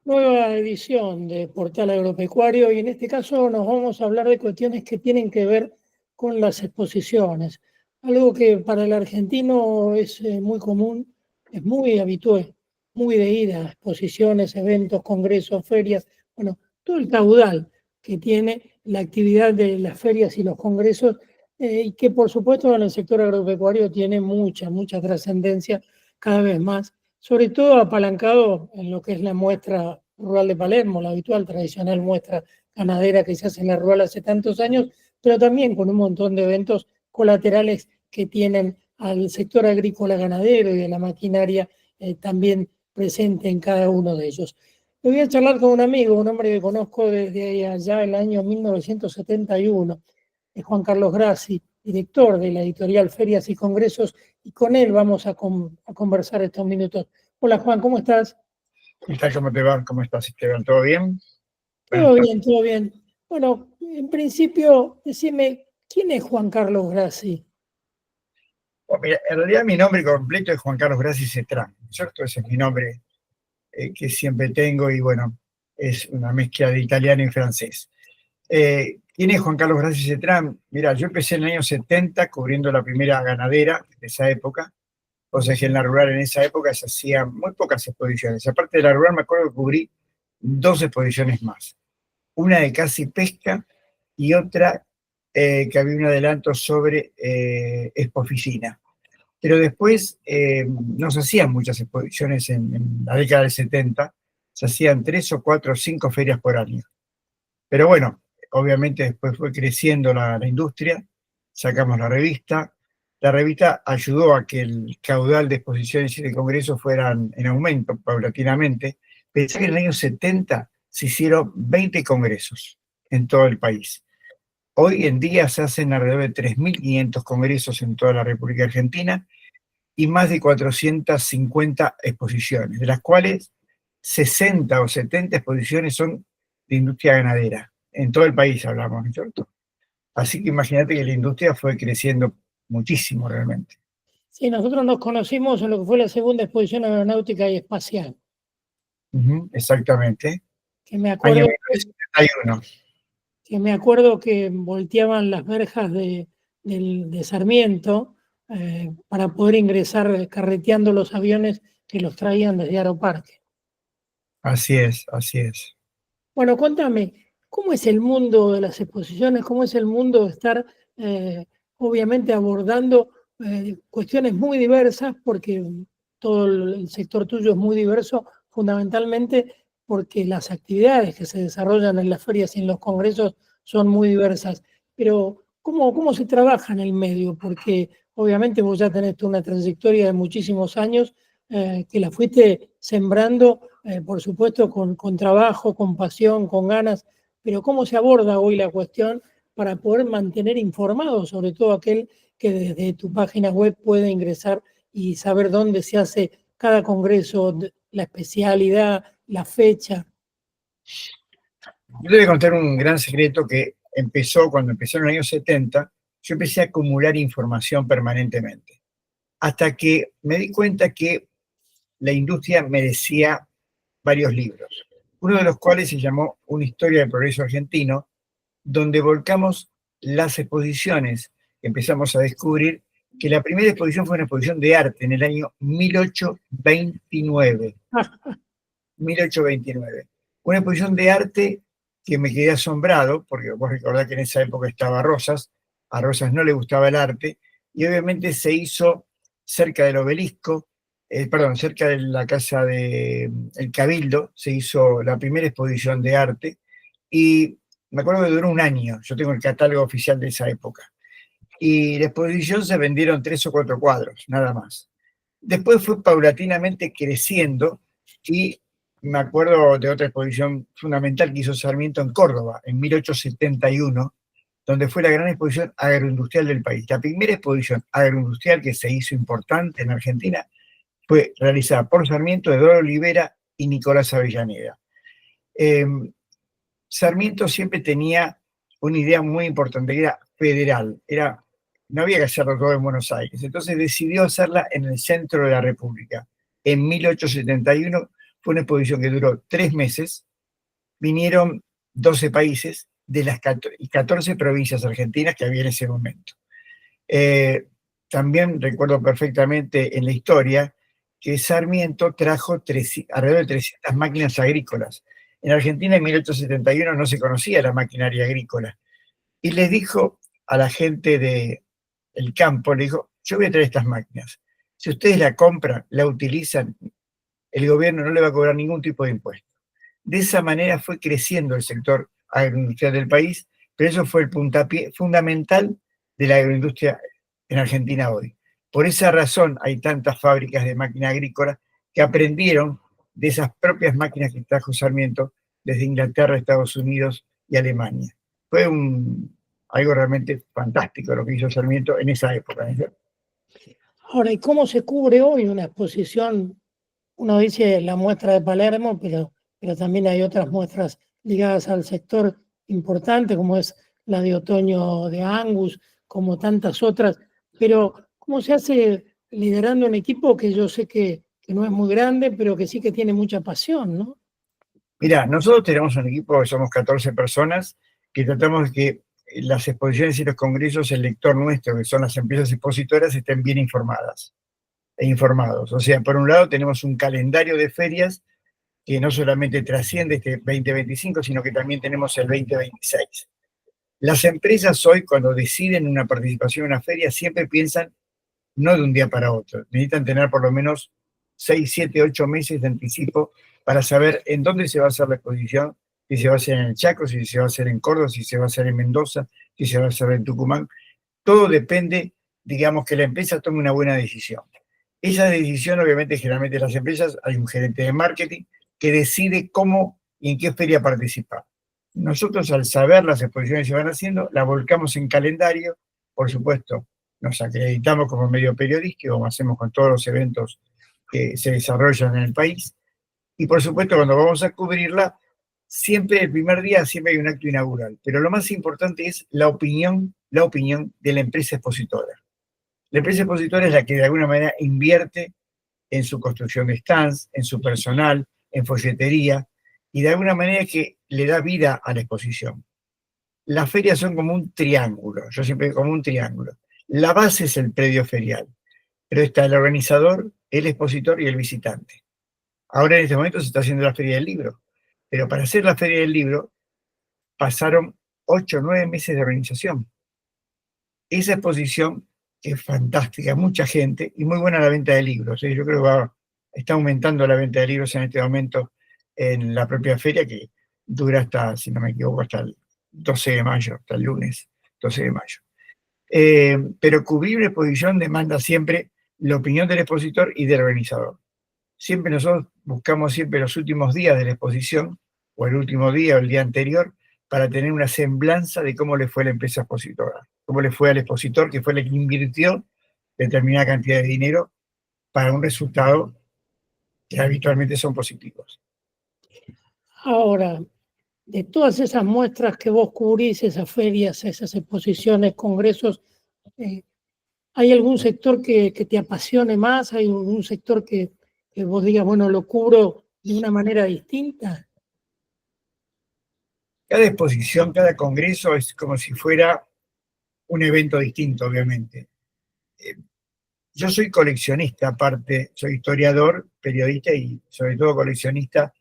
Nueva edición de Portal Agropecuario y en este caso nos vamos a hablar de cuestiones que tienen que ver con las exposiciones. Algo que para el argentino es muy común, es muy habitual, muy de ir a exposiciones, eventos, congresos, ferias, bueno, todo el caudal que tiene la actividad de las ferias y los congresos y que por supuesto en el sector agropecuario tiene mucha trascendencia cada vez más, sobre todo apalancado en lo que es la muestra rural de Palermo, la habitual, tradicional muestra ganadera que se hace en la rural hace tantos años, pero también con un montón de eventos colaterales que tienen al sector agrícola ganadero y de la maquinaria también presente en cada uno de ellos. Me voy a charlar con un amigo, un hombre que conozco desde allá el año 1971, es Juan Carlos Grassi, director de la editorial Ferias y Congresos, y con él vamos a conversar estos minutos. Hola Juan, ¿cómo estás? ¿Qué tal? ¿Cómo te va? ¿Cómo estás, Esteban? ¿Todo bien? Todo bien, todo bien. Bueno, en principio, decime, ¿quién es Juan Carlos Grassi? Bueno, mira, en realidad mi nombre completo es Juan Carlos Grassi Cetrán, ¿cierto? Ese es mi nombre que siempre tengo y bueno, es una mezcla de italiano y francés. ¿Quién es Juan Carlos Grassi Cetrán? Mira, yo empecé en el año 70 cubriendo la primera ganadera de esa época, o sea que en la rural en esa época se hacían muy pocas exposiciones. Aparte de la rural me acuerdo que cubrí dos exposiciones más, una de caza y pesca y otra que había un adelanto sobre expoficina. Pero después no se hacían muchas exposiciones en la década del 70, se hacían 3 o 4 o 5 ferias por año. Pero bueno, obviamente después fue creciendo la industria, sacamos la revista ayudó a que el caudal de exposiciones y de congresos fueran en aumento paulatinamente. Pensé que en el año 70 se hicieron 20 congresos en todo el país. Hoy en día se hacen alrededor de 3.500 congresos en toda la República Argentina y más de 450 exposiciones, de las cuales 60 o 70 exposiciones son de industria ganadera. En todo el país hablamos, ¿no es cierto? Así que imagínate que la industria fue creciendo muchísimo realmente. Sí, nosotros nos conocimos en lo que fue la segunda exposición aeronáutica y espacial, Exactamente. que me Año acuerdo que, 1971. que me acuerdo que volteaban las verjas de Sarmiento para poder ingresar carreteando los aviones que los traían desde Aeroparque. Así es, así es. Bueno, contame, ¿cómo es el mundo de las exposiciones? ¿Cómo es el mundo de estar, eh, obviamente, abordando cuestiones muy diversas? Porque todo el sector tuyo es muy diverso, fundamentalmente porque las actividades que se desarrollan en las ferias y en los congresos son muy diversas. Pero, ¿cómo se trabaja en el medio? Porque, obviamente, vos ya tenés una trayectoria de muchísimos años que la fuiste sembrando por supuesto, con trabajo, con pasión, con ganas, pero ¿cómo se aborda hoy la cuestión para poder mantener informado, sobre todo aquel que desde tu página web puede ingresar y saber dónde se hace cada congreso, la especialidad, la fecha? Yo te voy a contar un gran secreto que empezó cuando empecé en los años 70. Yo empecé a acumular información permanentemente, hasta que me di cuenta que la industria merecía varios libros, uno de los cuales se llamó Una historia del progreso argentino, donde volcamos las exposiciones. Empezamos a descubrir que la primera exposición fue una exposición de arte en el año 1829. 1829. Una exposición de arte que me quedé asombrado, porque vos recordás que en esa época estaba Rosas, a Rosas no le gustaba el arte, y obviamente se hizo cerca del obelisco, perdón, cerca de la casa del Cabildo, se hizo la primera exposición de arte, y me acuerdo que duró un año, yo tengo el catálogo oficial de esa época, y la exposición se vendieron 3 o 4 cuadros, nada más. Después fue paulatinamente creciendo y me acuerdo de otra exposición fundamental que hizo Sarmiento en Córdoba, en 1871, donde fue la gran exposición agroindustrial del país. La primera exposición agroindustrial que se hizo importante en Argentina fue realizada por Sarmiento, Eduardo Olivera y Nicolás Avellaneda. Eh, Sarmiento siempre tenía una idea muy importante, que era federal, no había que hacerlo todo en Buenos Aires, entonces decidió hacerla en el centro de la República. En 1871 fue una exposición que duró 3 meses, vinieron 12 países de las 14 provincias argentinas que había en ese momento. También recuerdo perfectamente en la historia que Sarmiento trajo alrededor de 300 máquinas agrícolas. En Argentina en 1871 no se conocía la maquinaria agrícola. Y les dijo a la gente del campo, le dijo, yo voy a traer estas máquinas. Si ustedes la compran, la utilizan, el gobierno no le va a cobrar ningún tipo de impuesto. De esa manera fue creciendo el sector agroindustrial del país, pero eso fue el puntapié fundamental de la agroindustria en Argentina hoy. Por esa razón hay tantas fábricas de máquina agrícola que aprendieron de esas propias máquinas que trajo Sarmiento desde Inglaterra, Estados Unidos y Alemania. Fue algo realmente fantástico lo que hizo Sarmiento en esa época. Ahora, ¿y cómo se cubre hoy una exposición? Uno dice la muestra de Palermo, pero también hay otras muestras ligadas al sector importante, como es la de otoño de Angus, como tantas otras. Pero, ¿cómo se hace liderando un equipo que yo sé que no es muy grande, pero que sí que tiene mucha pasión, ¿no? Mirá, nosotros tenemos un equipo que somos 14 personas que tratamos de que las exposiciones y los congresos, el lector nuestro, que son las empresas expositoras, estén bien informadas e informados. O sea, por un lado tenemos un calendario de ferias que no solamente trasciende este 2025, sino que también tenemos el 2026. Las empresas hoy, cuando deciden una participación en una feria, siempre piensan no de un día para otro. Necesitan tener por lo menos 6, 7, 8 meses de anticipo para saber en dónde se va a hacer la exposición, si se va a hacer en el Chaco, si se va a hacer en Córdoba, si se va a hacer en Mendoza, si se va a hacer en Tucumán. Todo depende, digamos, que la empresa tome una buena decisión. Esa decisión, obviamente, generalmente las empresas, hay un gerente de marketing que decide cómo y en qué feria participar. Nosotros, al saber las exposiciones que se van haciendo, las volcamos en calendario, por supuesto, nos acreditamos como medio periodístico, como hacemos con todos los eventos que se desarrollan en el país, y por supuesto, cuando vamos a cubrirla, siempre el primer día siempre hay un acto inaugural, pero lo más importante es la opinión de la empresa expositora. La empresa expositora es la que de alguna manera invierte en su construcción de stands, en su personal, en folletería, y de alguna manera que le da vida a la exposición. Las ferias son como un triángulo, yo siempre digo como un triángulo. La base es el predio ferial, pero está el organizador, el expositor y el visitante. Ahora en este momento se está haciendo la Feria del Libro, pero para hacer la Feria del Libro pasaron 8 o 9 meses de organización. Esa exposición es fantástica, mucha gente y muy buena la venta de libros. Yo creo que está aumentando la venta de libros en este momento en la propia feria, que dura hasta, si no me equivoco, hasta el 12 de mayo, hasta el lunes 12 de mayo. Pero cubrir una exposición demanda siempre la opinión del expositor y del organizador. Siempre nosotros buscamos siempre los últimos días de la exposición, o el último día o el día anterior, para tener una semblanza de cómo le fue a la empresa expositora, cómo le fue al expositor, que fue el que invirtió determinada cantidad de dinero para un resultado que habitualmente son positivos. Ahora, de todas esas muestras que vos cubrís, esas ferias, esas exposiciones, congresos, ¿hay algún sector que te apasione más? ¿Hay algún sector que vos digas, bueno, lo cubro de una manera distinta? Cada exposición, cada congreso es como si fuera un evento distinto, obviamente. Yo soy coleccionista, aparte, soy historiador, periodista y sobre todo coleccionista,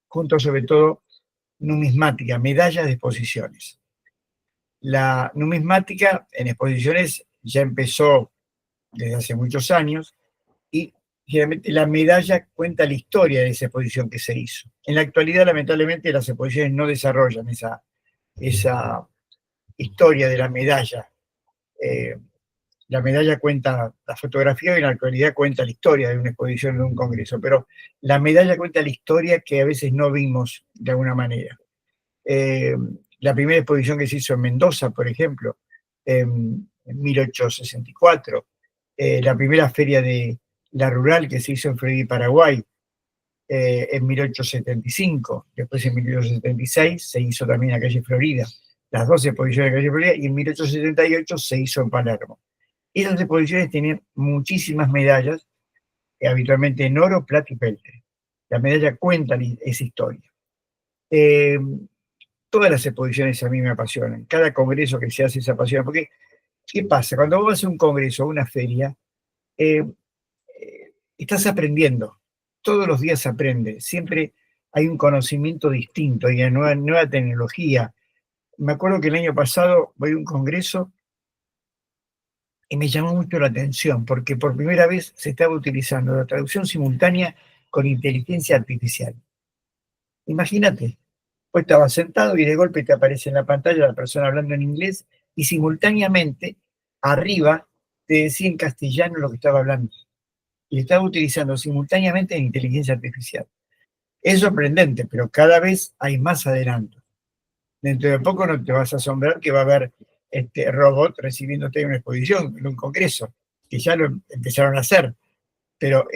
junto sobre todo numismática, medallas de exposiciones. La numismática en exposiciones ya empezó desde hace muchos años y generalmente la medalla cuenta la historia de esa exposición que se hizo. En la actualidad, lamentablemente, las exposiciones no desarrollan esa historia de la medalla. La medalla cuenta la fotografía y en la actualidad cuenta la historia de una exposición de un congreso, pero la medalla cuenta la historia que a veces no vimos de alguna manera. La primera exposición que se hizo en Mendoza, por ejemplo, en 1864, la primera feria de la rural que se hizo en Freire, Paraguay, en 1875, después en 1876 se hizo también en la calle Florida, las dos exposiciones en la calle Florida, y en 1878 se hizo en Palermo. Esas exposiciones tenían muchísimas medallas, habitualmente en oro, plata y peltre. La medalla cuenta esa historia. Todas las exposiciones a mí me apasionan. Cada congreso que se hace se apasiona. Porque, ¿qué pasa? Cuando vos vas a un congreso o una feria, estás aprendiendo. Todos los días aprendes. Siempre hay un conocimiento distinto, hay una nueva tecnología. Me acuerdo que el año pasado voy a un congreso y me llamó mucho la atención porque por primera vez se estaba utilizando la traducción simultánea con inteligencia artificial. Imagínate, vos estabas sentado y de golpe te aparece en la pantalla la persona hablando en inglés y simultáneamente arriba te decía en castellano lo que estaba hablando. Y estaba utilizando simultáneamente en inteligencia artificial. Es sorprendente, pero cada vez hay más adelanto. Dentro de poco no te vas a asombrar que va a haber robot recibiéndote en una exposición, en un congreso, que ya lo empezaron a hacer, pero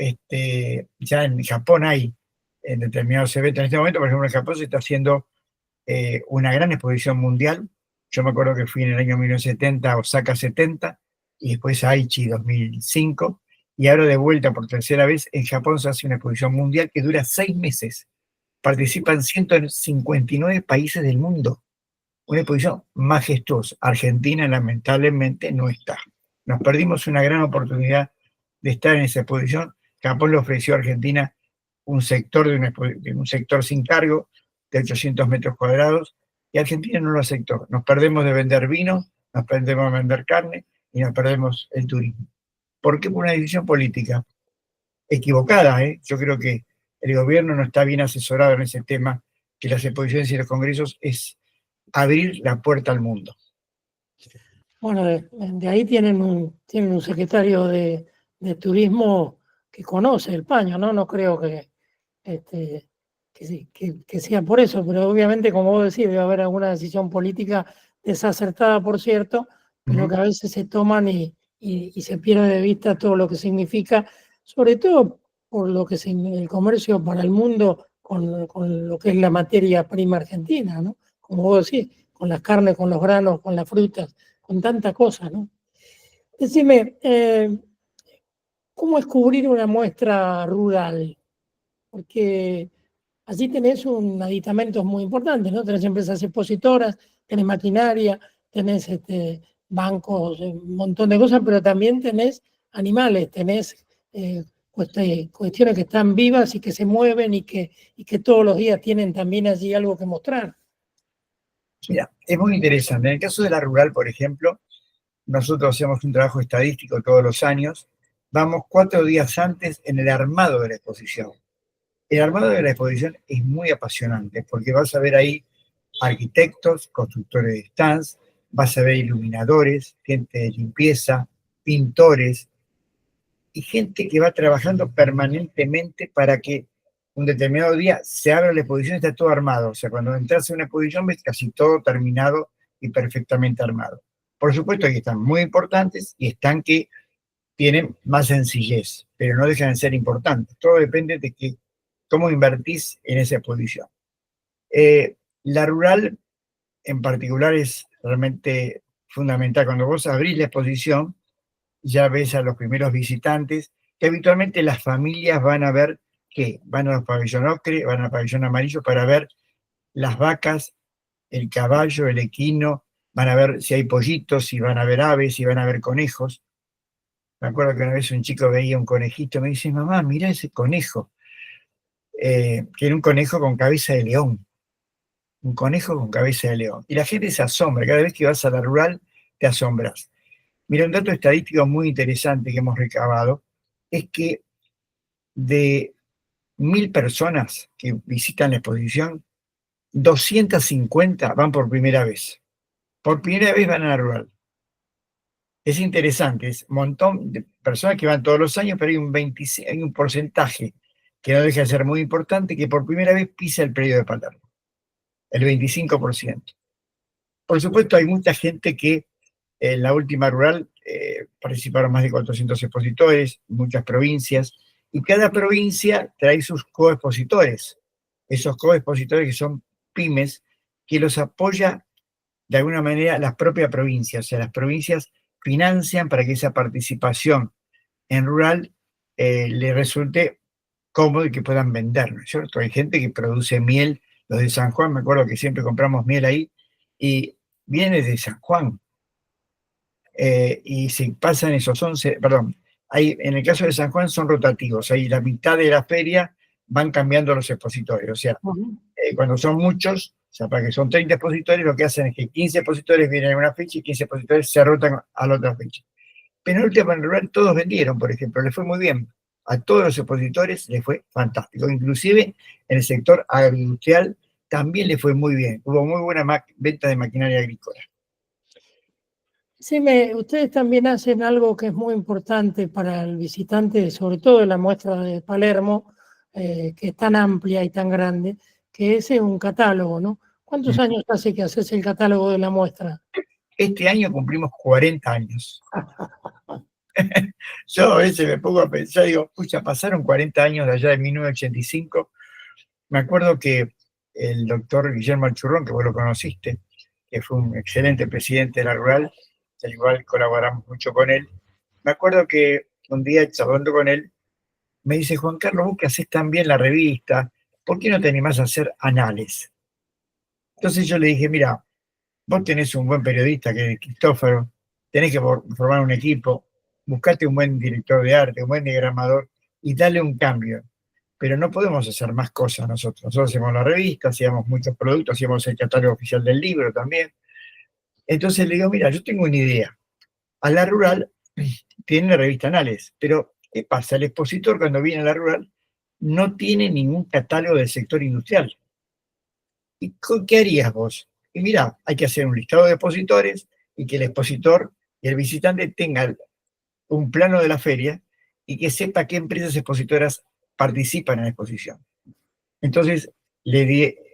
ya en Japón hay en determinados eventos. En este momento, por ejemplo, en Japón se está haciendo una gran exposición mundial. Yo me acuerdo que fui en el año 1970 a Osaka 70 y después a Aichi 2005, y ahora de vuelta por tercera vez en Japón se hace una exposición mundial que dura 6 meses. Participan 159 países del mundo. Una exposición majestuosa. Argentina lamentablemente no está. Nos perdimos una gran oportunidad de estar en esa exposición. Japón le ofreció a Argentina un sector, un sector sin cargo de 800 metros cuadrados y Argentina no lo aceptó. Nos perdemos de vender vino, nos perdemos de vender carne y nos perdemos el turismo. ¿Por qué? Por una decisión política equivocada. Yo creo que el gobierno no está bien asesorado en ese tema, que las exposiciones y los congresos es abrir la puerta al mundo. Bueno, de ahí tienen un secretario de turismo que conoce el paño, ¿no? No creo que sea por eso, pero obviamente, como vos decís, debe haber alguna decisión política desacertada, por cierto, pero que a veces se toman y se pierde de vista todo lo que significa, sobre todo por lo que es el comercio para el mundo con lo que es la materia prima argentina, ¿no? Como vos decís, con las carnes, con los granos, con las frutas, con tanta cosa, ¿no? Decime, ¿cómo es cubrir una muestra rural? Porque allí tenés un aditamento muy importante, ¿no? Tenés empresas expositoras, tenés maquinaria, tenés bancos, un montón de cosas, pero también tenés animales, tenés cuestiones que están vivas y que se mueven y que todos los días tienen también allí algo que mostrar. Mira, es muy interesante. En el caso de la rural, por ejemplo, nosotros hacemos un trabajo estadístico todos los años. Vamos 4 días antes en el armado de la exposición. El armado de la exposición es muy apasionante porque vas a ver ahí arquitectos, constructores de stands, vas a ver iluminadores, gente de limpieza, pintores y gente que va trabajando permanentemente para que un determinado día se abra la exposición y está todo armado. O sea, cuando entras en una exposición ves casi todo terminado y perfectamente armado. Por supuesto que están muy importantes y están que tienen más sencillez, pero no dejan de ser importantes. Todo depende de cómo invertís en esa exposición. La rural en particular es realmente fundamental. Cuando vos abrís la exposición, ya ves a los primeros visitantes, que habitualmente las familias van a ver que van a los pabellón ocre, van al pabellón amarillo para ver las vacas, el caballo, el equino, van a ver si hay pollitos, si van a ver aves, si van a ver conejos. Me acuerdo que una vez un chico veía un conejito y me dice, mamá, mira ese conejo, que era un conejo con cabeza de león. Un conejo con cabeza de león. Y la gente se asombra, cada vez que vas a la rural te asombras. Mira, un dato estadístico muy interesante que hemos recabado es que de 1000 personas que visitan la exposición, 250 van por primera vez. Por primera vez van a la rural. Es interesante, es un montón de personas que van todos los años, pero hay un porcentaje que no deja de ser muy importante, que por primera vez pisa el predio de Palermo, el 25%. Por supuesto, hay mucha gente que en la última rural participaron más de 400 expositores, muchas provincias, y cada provincia trae sus coexpositores. Esos coexpositores que son pymes, que los apoya de alguna manera la propia provincia. O sea, las provincias financian para que esa participación en rural le resulte cómodo y que puedan vender, ¿no es cierto? Hay gente que produce miel, los de San Juan, me acuerdo que siempre compramos miel ahí, y viene de San Juan, y se pasan esos 11, perdón, en el caso de San Juan son rotativos, ahí la mitad de la feria van cambiando los expositores, o sea, cuando son muchos, o sea, para que son 30 expositores, lo que hacen es que 15 expositores vienen a una fecha y 15 expositores se rotan a la otra fecha. Pero en el último rural todos vendieron, por ejemplo, les fue muy bien. A todos los expositores les fue fantástico. Inclusive en el sector agroindustrial también les fue muy bien. Hubo muy buena venta de maquinaria agrícola. Sí, ustedes también hacen algo que es muy importante para el visitante, sobre todo en la muestra de Palermo, que es tan amplia y tan grande, que es un catálogo, ¿no? ¿Cuántos años hace que haces el catálogo de la muestra? Este año cumplimos 40 años. Yo a veces me pongo a pensar, digo, pucha, pasaron 40 años de allá de 1985. Me acuerdo que el doctor Guillermo Alchurrón, que vos lo conociste, que fue un excelente presidente de la Rural, al igual colaboramos mucho con él. Me acuerdo que un día charlando con él, me dice, Juan Carlos, vos que hacés tan bien la revista, ¿por qué no te animás a hacer anales? Entonces yo le dije, mira, vos tenés un buen periodista que es Cristóforo, tenés que formar un equipo, buscate un buen director de arte, un buen diagramador y dale un cambio. Pero no podemos hacer más cosas nosotros. Nosotros hacemos la revista, hacíamos muchos productos, hacíamos el catálogo oficial del libro también. Entonces le digo, mira, yo tengo una idea. A la Rural tiene la revista Anales, pero ¿qué pasa? El expositor cuando viene a la Rural no tiene ningún catálogo del sector industrial. ¿Y qué harías vos? Y mira, hay que hacer un listado de expositores y que el expositor y el visitante tengan un plano de la feria y que sepa qué empresas expositoras participan en la exposición. Entonces, le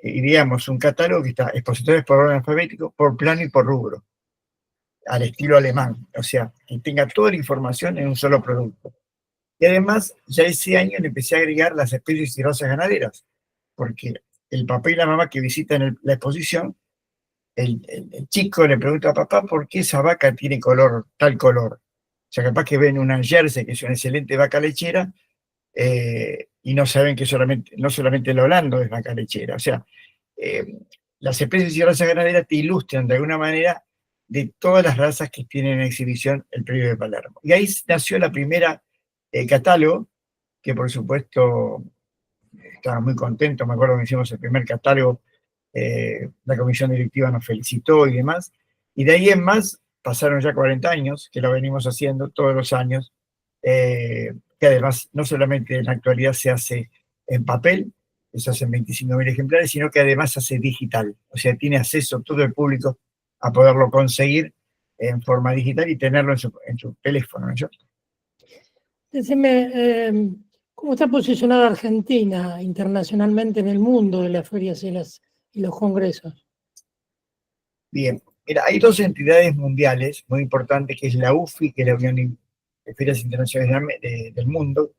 diríamos un catálogo que está expositores por orden alfabético, por plano y por rubro, al estilo alemán, o sea, que tenga toda la información en un solo producto. Y además, ya ese año le empecé a agregar las especies y razas ganaderas, porque el papá y la mamá que visitan la exposición, el chico le pregunta a papá por qué esa vaca tiene tal color. O sea, capaz que ven una Jersey, que es una excelente vaca lechera, y no saben que no solamente el Holando es vaca lechera. O sea, las especies y razas ganaderas te ilustran de alguna manera de todas las razas que tienen en exhibición el predio de Palermo. Y ahí nació la primera catálogo, que por supuesto estaba muy contento, me acuerdo que hicimos el primer catálogo, la comisión directiva nos felicitó y demás, y de ahí en más pasaron ya 40 años, que lo venimos haciendo todos los años, que además no solamente en la actualidad se hace en papel, se hacen 25.000 ejemplares, sino que además se hace digital, o sea, tiene acceso todo el público a poderlo conseguir en forma digital y tenerlo en su teléfono, ¿no? Decime, ¿cómo está posicionada Argentina internacionalmente en el mundo de las ferias y los congresos? Bien, mira, hay dos entidades mundiales muy importantes, que es la UFI, que es la Unión de Ferias Internacionales del Mundo,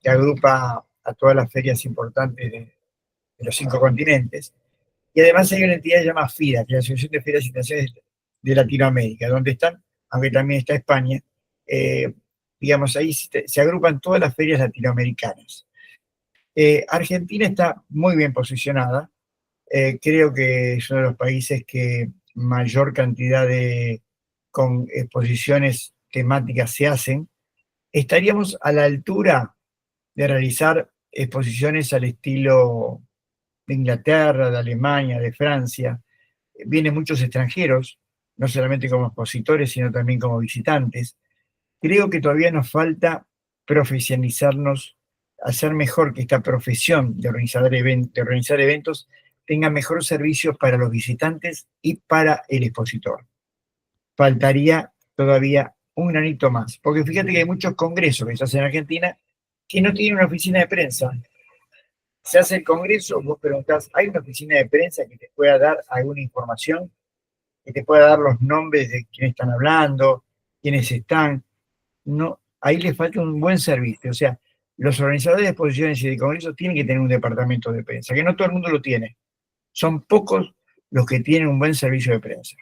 que agrupa a todas las ferias importantes de los 5 continentes. Y además hay una entidad que se llama FIDA, que es la Asociación de Ferias Internacionales de Latinoamérica, donde están, aunque también está España, digamos, ahí se agrupan todas las ferias latinoamericanas. Argentina está muy bien posicionada. Creo que es uno de los países que mayor cantidad con exposiciones temáticas se hacen. Estaríamos a la altura de realizar exposiciones al estilo de Inglaterra, de Alemania, de Francia. Vienen muchos extranjeros, no solamente como expositores, sino también como visitantes. Creo que todavía nos falta profesionalizarnos, hacer mejor que esta profesión de organizar eventos tenga mejor servicio para los visitantes y para el expositor. Faltaría todavía un granito más, porque fíjate que hay muchos congresos que se hacen en Argentina que no tienen una oficina de prensa. Se hace el congreso, vos preguntás, ¿hay una oficina de prensa que te pueda dar alguna información? Que te pueda dar los nombres de quienes están hablando, quiénes están. No, ahí le falta un buen servicio. O sea, los organizadores de exposiciones y de congresos tienen que tener un departamento de prensa, que no todo el mundo lo tiene. Son pocos los que tienen un buen servicio de prensa.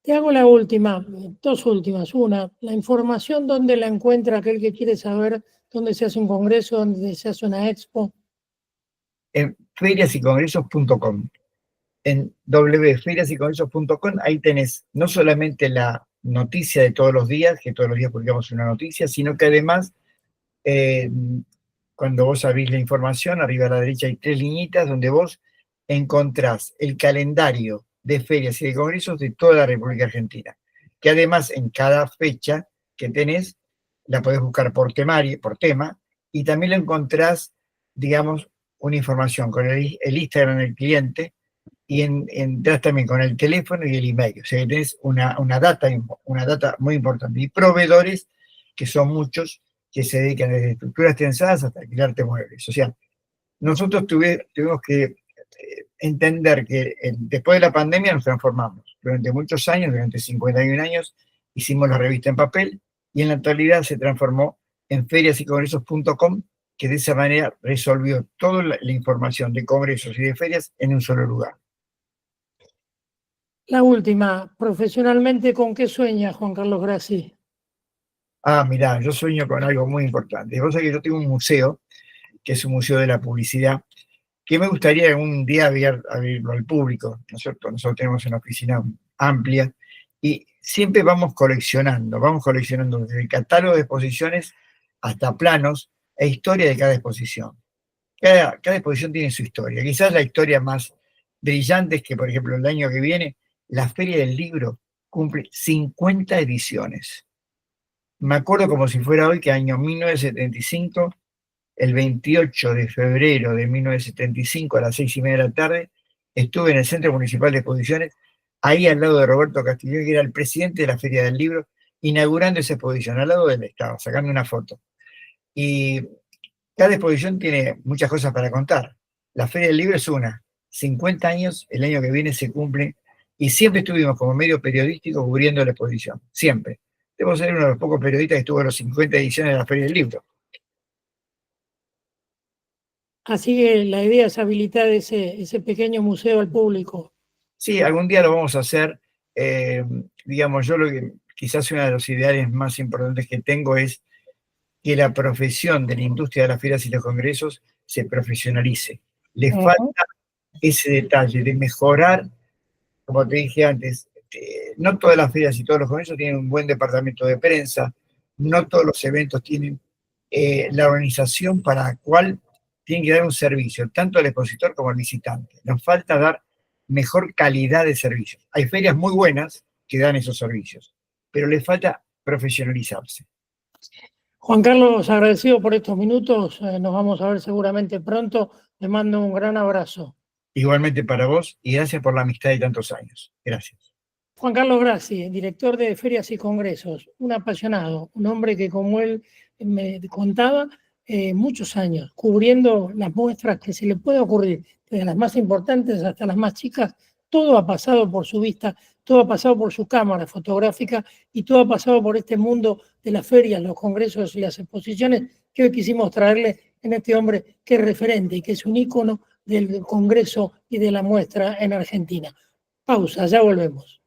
Te hago la última, dos últimas. Una, la información, ¿dónde la encuentra aquel que quiere saber dónde se hace un congreso, dónde se hace una expo. En feriasycongresos.com. En www.feriasycongresos.com, ahí tenés no solamente la noticia de todos los días, que todos los días publicamos una noticia, sino que además, cuando vos abrís la información, arriba a la derecha hay 3 liñitas donde vos encontrás el calendario de ferias y de congresos de toda la República Argentina, que además en cada fecha que tenés, la podés buscar por temario, por tema, y también lo encontrás, digamos, una información con el Instagram del cliente, y entras también con el teléfono y el email. O sea que tenés una data muy importante. Y proveedores, que son muchos, que se dedican desde estructuras tensadas hasta alquilarte muebles. O sea, nosotros tuvimos que entender que después de la pandemia nos transformamos. Durante muchos años, durante 51 años, hicimos la revista en papel y en la actualidad se transformó en feriasycongresos.com, que de esa manera resolvió toda la información de congresos y de ferias en un solo lugar. La última, profesionalmente, ¿con qué sueña Juan Carlos Grassi? Mirá, yo sueño con algo muy importante. Vos sabés que yo tengo un museo, que es un museo de la publicidad, que me gustaría algún día abrirlo al público, ¿no es cierto? Nosotros tenemos una oficina amplia y siempre vamos coleccionando desde el catálogo de exposiciones hasta planos e historia de cada exposición. Cada exposición tiene su historia. Quizás la historia más brillante es que, por ejemplo, el año que viene, la Feria del Libro cumple 50 ediciones. Me acuerdo como si fuera hoy que año 1975, el 28 de febrero de 1975 a las 6:30 de la tarde, estuve en el Centro Municipal de Exposiciones, ahí al lado de Roberto Castillo, que era el presidente de la Feria del Libro, inaugurando esa exposición, al lado de él estaba, sacando una foto. Y cada exposición tiene muchas cosas para contar. La Feria del Libro es una. 50 años, el año que viene se cumple, y siempre estuvimos como medio periodístico cubriendo la exposición, siempre. Debo ser uno de los pocos periodistas que estuvo en las 50 ediciones de la Feria del Libro. Así que la idea es habilitar ese pequeño museo al público. Sí, algún día lo vamos a hacer. Digamos, yo lo que quizás uno de los ideales más importantes que tengo es que la profesión de la industria de las ferias y los congresos se profesionalice. Le falta ese detalle de mejorar, como te dije antes, no todas las ferias y todos los congresos tienen un buen departamento de prensa, no todos los eventos tienen la organización para la cual tienen que dar un servicio, tanto al expositor como al visitante. Nos falta dar mejor calidad de servicios. Hay ferias muy buenas que dan esos servicios, pero les falta profesionalizarse. Juan Carlos, agradecido por estos minutos. Nos vamos a ver seguramente pronto. Te mando un gran abrazo. Igualmente para vos y gracias por la amistad de tantos años. Gracias. Juan Carlos Grassi, director de Ferias y Congresos, un apasionado, un hombre que, como él me contaba, muchos años cubriendo las muestras que se le puede ocurrir, desde las más importantes hasta las más chicas. Todo ha pasado por su vista, todo ha pasado por su cámara fotográfica y todo ha pasado por este mundo de las ferias, los congresos y las exposiciones que hoy quisimos traerle en este hombre que es referente y que es un ícono del congreso y de la muestra en Argentina. Pausa, ya volvemos.